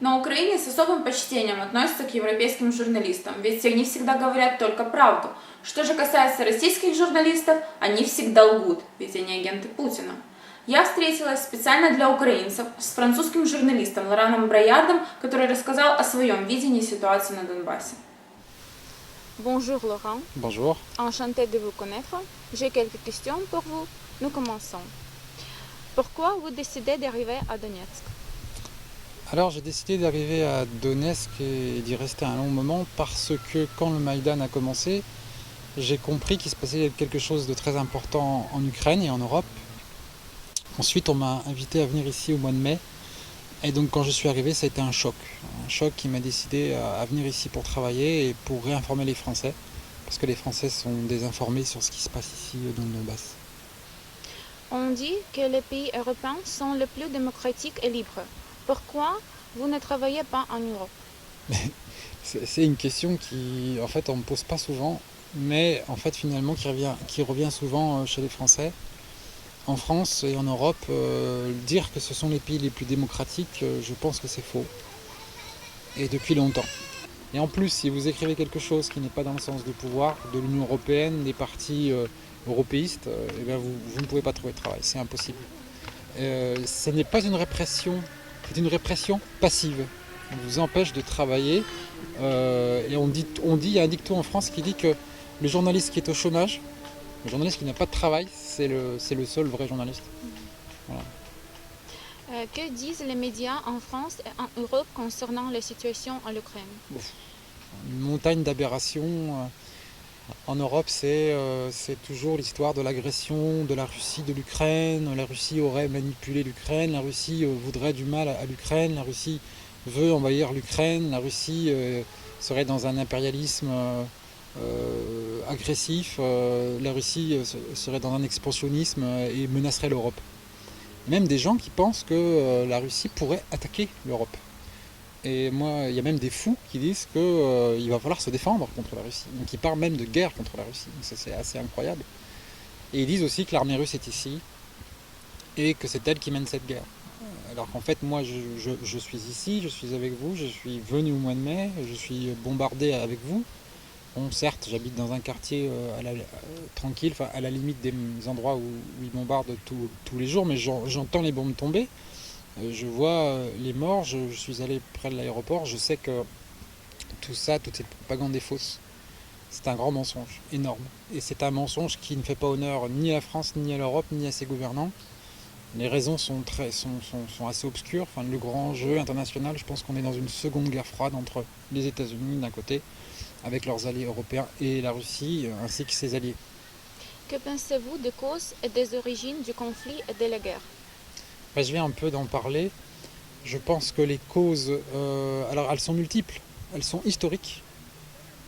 На Украине с особым почтением относятся к европейским журналистам, ведь они всегда говорят только правду. Что же касается российских журналистов, они всегда лгут, ведь они агенты Путина. Я встретилась специально для украинцев с французским журналистом Лораном Браярдом, который рассказал о своем видении ситуации на Донбассе. Bonjour Laurent. Bonjour. Enchantée de vous connaître. J'ai quelques questions pour vous. Nous commençons. Pourquoi vous décidez d'arriver à Donetsk? Alors j'ai décidé d'arriver à Donetsk et d'y rester un long moment parce que quand le Maïdan a commencé, j'ai compris qu'il se passait quelque chose de très important en Ukraine et en Europe. Ensuite on m'a invité à venir ici au mois de mai et donc quand je suis arrivé ça a été un choc qui m'a décidé à venir ici pour travailler et pour réinformer les Français parce que les Français sont désinformés sur ce qui se passe ici dans le Donbass. On dit que les pays européens sont les plus démocratiques et libres. Pourquoi vous ne travaillez pas en Europe? C'est une question qui, en fait, on ne me pose pas souvent, mais en fait, finalement, qui revient souvent chez les Français. En France et en Europe, dire que ce sont les pays les plus démocratiques, je pense que c'est faux. Et depuis longtemps. Et en plus, si vous écrivez quelque chose qui n'est pas dans le sens du pouvoir, de l'Union européenne, des partis européistes, eh bien vous ne pouvez pas trouver de travail, c'est impossible. Ce n'est pas une répression. C'est une répression passive. On vous empêche de travailler. Et on dit, il y a un dicton en France qui dit que le journaliste qui est au chômage, le journaliste qui n'a pas de travail, c'est le seul vrai journaliste. Voilà. Que disent les médias en France et en Europe concernant la situation en Ukraine? Une montagne d'aberrations. En Europe, c'est toujours l'histoire de l'agression de la Russie de l'Ukraine. La Russie aurait manipulé l'Ukraine, la Russie voudrait du mal à l'Ukraine, la Russie veut envahir l'Ukraine, la Russie serait dans un impérialisme agressif, la Russie serait dans un expansionnisme et menacerait l'Europe. Même des gens qui pensent que la Russie pourrait attaquer l'Europe. Et moi, il y a même des fous qui disent qu'il va falloir se défendre contre la Russie. Donc ils parlent même de guerre contre la Russie. Donc ça c'est assez incroyable. Et ils disent aussi que l'armée russe est ici et que c'est elle qui mène cette guerre. Alors qu'en fait, moi je suis ici, je suis avec vous, je suis venu au mois de mai, je suis bombardé avec vous. Bon, certes, j'habite dans un quartier tranquille, à la limite des endroits où ils bombardent tous les jours, mais j'entends les bombes tomber. Je vois les morts, je suis allé près de l'aéroport, je sais que tout ça, toute cette propagande est fausse. C'est un grand mensonge, énorme. Et c'est un mensonge qui ne fait pas honneur ni à la France, ni à l'Europe, ni à ses gouvernants. Les raisons sont assez obscures. Enfin, le grand jeu international, je pense qu'on est dans une seconde guerre froide entre les États-Unis d'un côté, avec leurs alliés européens, et la Russie, ainsi que ses alliés. Que pensez-vous des causes et des origines du conflit et de la guerre? Je viens un peu d'en parler. Je pense que les causes, alors elles sont multiples, elles sont historiques.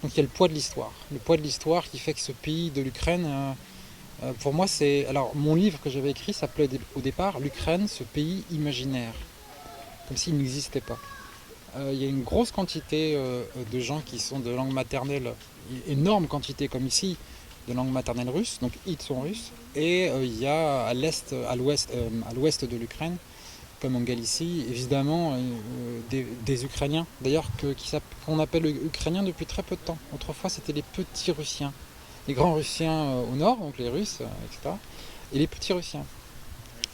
Donc il y a le poids de l'histoire. Le poids de l'histoire qui fait que ce pays de l'Ukraine, pour moi c'est... Alors mon livre que j'avais écrit s'appelait au départ l'Ukraine, ce pays imaginaire. Comme s'il n'existait pas. Il y a une grosse quantité de gens qui sont de langue maternelle, énorme quantité comme ici, de langue maternelle russe, donc ils sont russes, et il y a à l'ouest de l'Ukraine, comme en Galicie, évidemment des Ukrainiens, d'ailleurs qu'on appelle Ukrainiens depuis très peu de temps. Autrefois c'était les petits Russiens, les grands Russiens au nord, donc les Russes, etc., et les petits Russiens.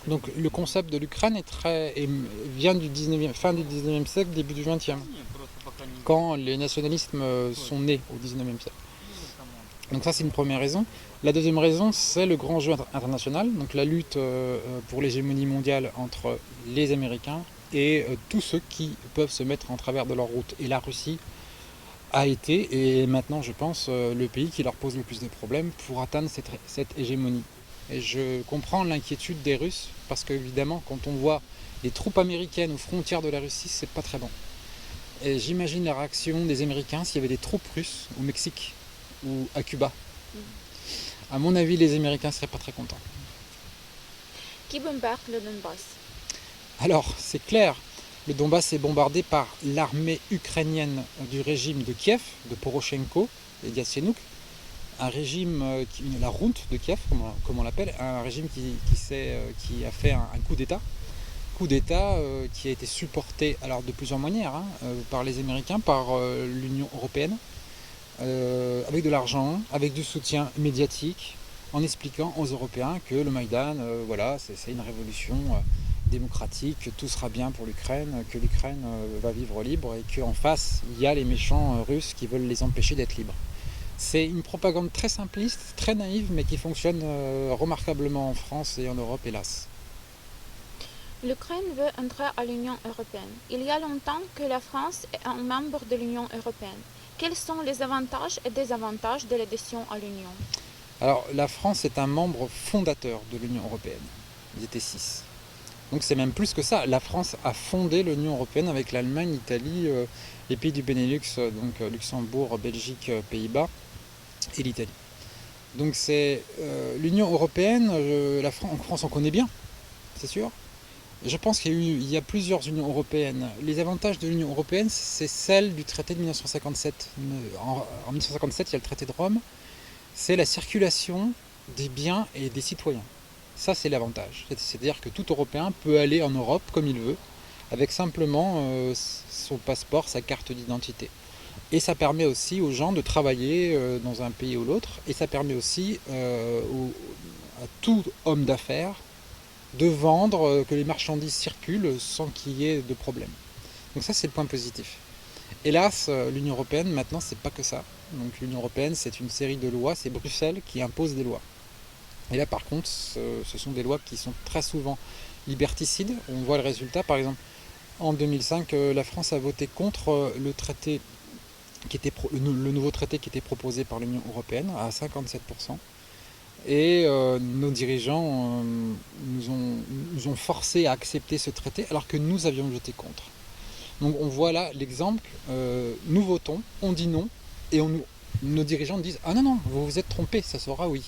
Donc le concept de l'Ukraine vient du fin du 19e siècle, début du 20e, quand les nationalismes sont nés au 19e siècle. Donc ça c'est une première raison. La deuxième raison c'est le grand jeu international, donc la lutte pour l'hégémonie mondiale entre les Américains et tous ceux qui peuvent se mettre en travers de leur route. Et la Russie a été, et maintenant je pense, le pays qui leur pose le plus de problèmes pour atteindre cette hégémonie. Et je comprends l'inquiétude des Russes, parce qu'évidemment quand on voit les troupes américaines aux frontières de la Russie, c'est pas très bon. Et j'imagine la réaction des Américains s'il y avait des troupes russes au Mexique ou à Cuba. À mon avis, les Américains ne seraient pas très contents. Qui bombarde le Donbass? Alors, c'est clair, le Donbass est bombardé par l'armée ukrainienne du régime de Kiev, de Poroshenko et d'Yatsenyuk, un régime, la Runt de Kiev, comme on l'appelle, un régime qui a fait un coup d'État coup d'État qui a été supporté alors de plusieurs manières par les Américains, par l'Union européenne, avec de l'argent, avec du soutien médiatique, en expliquant aux Européens que le Maïdan, voilà, c'est une révolution démocratique, que tout sera bien pour l'Ukraine, que l'Ukraine va vivre libre et qu'en face, il y a les méchants russes qui veulent les empêcher d'être libres. C'est une propagande très simpliste, très naïve, mais qui fonctionne remarquablement en France et en Europe, hélas. L'Ukraine veut entrer à l'Union européenne. Il y a longtemps que la France est un membre de l'Union européenne. Quels sont les avantages et désavantages de l'adhésion à l'Union? Alors, la France est un membre fondateur de l'Union européenne. Ils étaient 6. Donc c'est même plus que ça. La France a fondé l'Union européenne avec l'Allemagne, l'Italie, les pays du Benelux, donc Luxembourg, Belgique, Pays-Bas et l'Italie. Donc c'est l'Union européenne, en France on connaît bien, c'est sûr. Je pense qu'il y a plusieurs unions européennes. Les avantages de l'Union européenne, c'est celle du traité de 1957. En 1957, il y a le traité de Rome. C'est la circulation des biens et des citoyens. Ça, c'est l'avantage. C'est-à-dire que tout Européen peut aller en Europe comme il veut, avec simplement son passeport, sa carte d'identité. Et ça permet aussi aux gens de travailler dans un pays ou l'autre. Et ça permet aussi à tout homme d'affaires de vendre, que les marchandises circulent sans qu'il y ait de problème. Donc ça, c'est le point positif. Hélas, l'Union européenne, maintenant, c'est pas que ça. Donc l'Union européenne, c'est une série de lois, c'est Bruxelles qui impose des lois. Et là, par contre, ce sont des lois qui sont très souvent liberticides. On voit le résultat, par exemple, en 2005, la France a voté contre le traité le nouveau traité qui était proposé par l'Union européenne à 57%. Et nos dirigeants nous ont forcés à accepter ce traité alors que nous avions voté contre. Donc on voit là l'exemple, nous votons, on dit non, et nos dirigeants disent « Ah non, non, vous vous êtes trompé, ça sera oui ».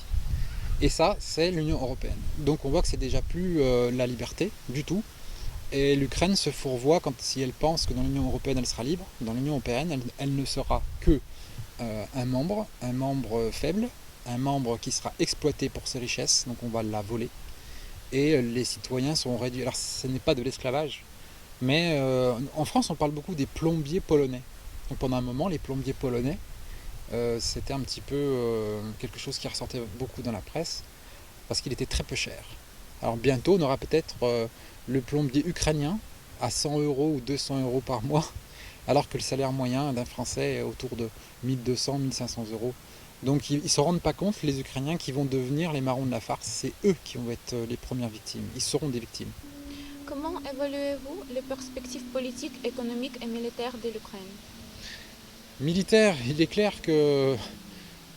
Et ça, c'est l'Union européenne. Donc on voit que c'est déjà plus la liberté du tout. Et l'Ukraine se fourvoie si elle pense que dans l'Union européenne elle sera libre. Dans l'Union européenne, elle ne sera que un membre faible, un membre qui sera exploité pour ses richesses, donc on va la voler. Et les citoyens seront réduits. Alors ce n'est pas de l'esclavage, mais en France on parle beaucoup des plombiers polonais. Donc pendant un moment, les plombiers polonais, c'était un petit peu quelque chose qui ressortait beaucoup dans la presse, parce qu'il était très peu cher. Alors bientôt on aura peut-être le plombier ukrainien à 100 € ou 200 € par mois, alors que le salaire moyen d'un Français est autour de 1200, 1500 €. Donc ils ne se rendent pas compte, les Ukrainiens, qui vont devenir les marrons de la farce. C'est eux qui vont être les premières victimes. Ils seront des victimes. Comment évaluez-vous les perspectives politiques, économiques et militaires de l'Ukraine? Militaire, il est clair que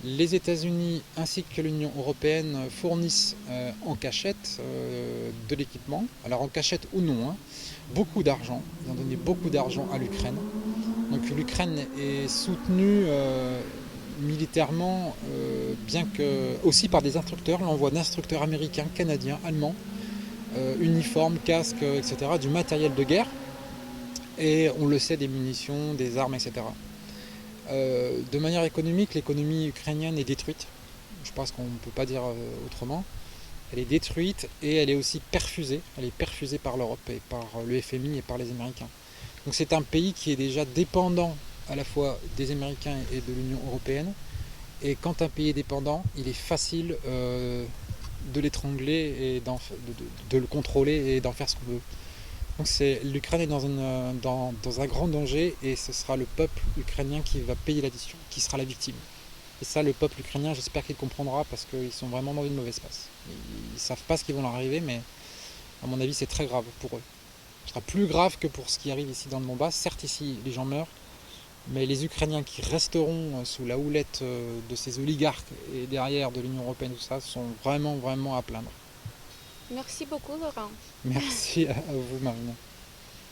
les États-Unis ainsi que l'Union européenne fournissent en cachette de l'équipement. Alors en cachette ou non, beaucoup d'argent. Ils ont donné beaucoup d'argent à l'Ukraine. Donc l'Ukraine est soutenue militairement, bien que aussi par des instructeurs, l'envoi d'instructeurs américains, canadiens, allemands, uniformes, casques, etc., du matériel de guerre, et on le sait, des munitions, des armes, etc. De manière économique, l'économie ukrainienne est détruite. Je pense qu'on ne peut pas dire autrement. Elle est détruite et elle est aussi perfusée. Elle est perfusée par l'Europe et par le FMI et par les Américains. Donc c'est un pays qui est déjà dépendant à la fois des Américains et de l'Union européenne. Et quand un pays est dépendant, il est facile de l'étrangler et de le contrôler et d'en faire ce qu'on veut. Donc l'Ukraine est dans un grand danger, et ce sera le peuple ukrainien qui va payer l'addition, qui sera la victime. Et ça, le peuple ukrainien, j'espère qu'il comprendra, parce qu'ils sont vraiment dans une mauvaise passe. Ils ne savent pas ce qui va leur arriver, mais à mon avis c'est très grave pour eux. Ce sera plus grave que pour ce qui arrive ici dans le Donbass. Certes, ici les gens meurent, mais les Ukrainiens qui resteront sous la houlette de ces oligarques et derrière de l'Union européenne, tout ça, sont vraiment, vraiment à plaindre. Merci beaucoup, Laurent. Merci à vous, Marina.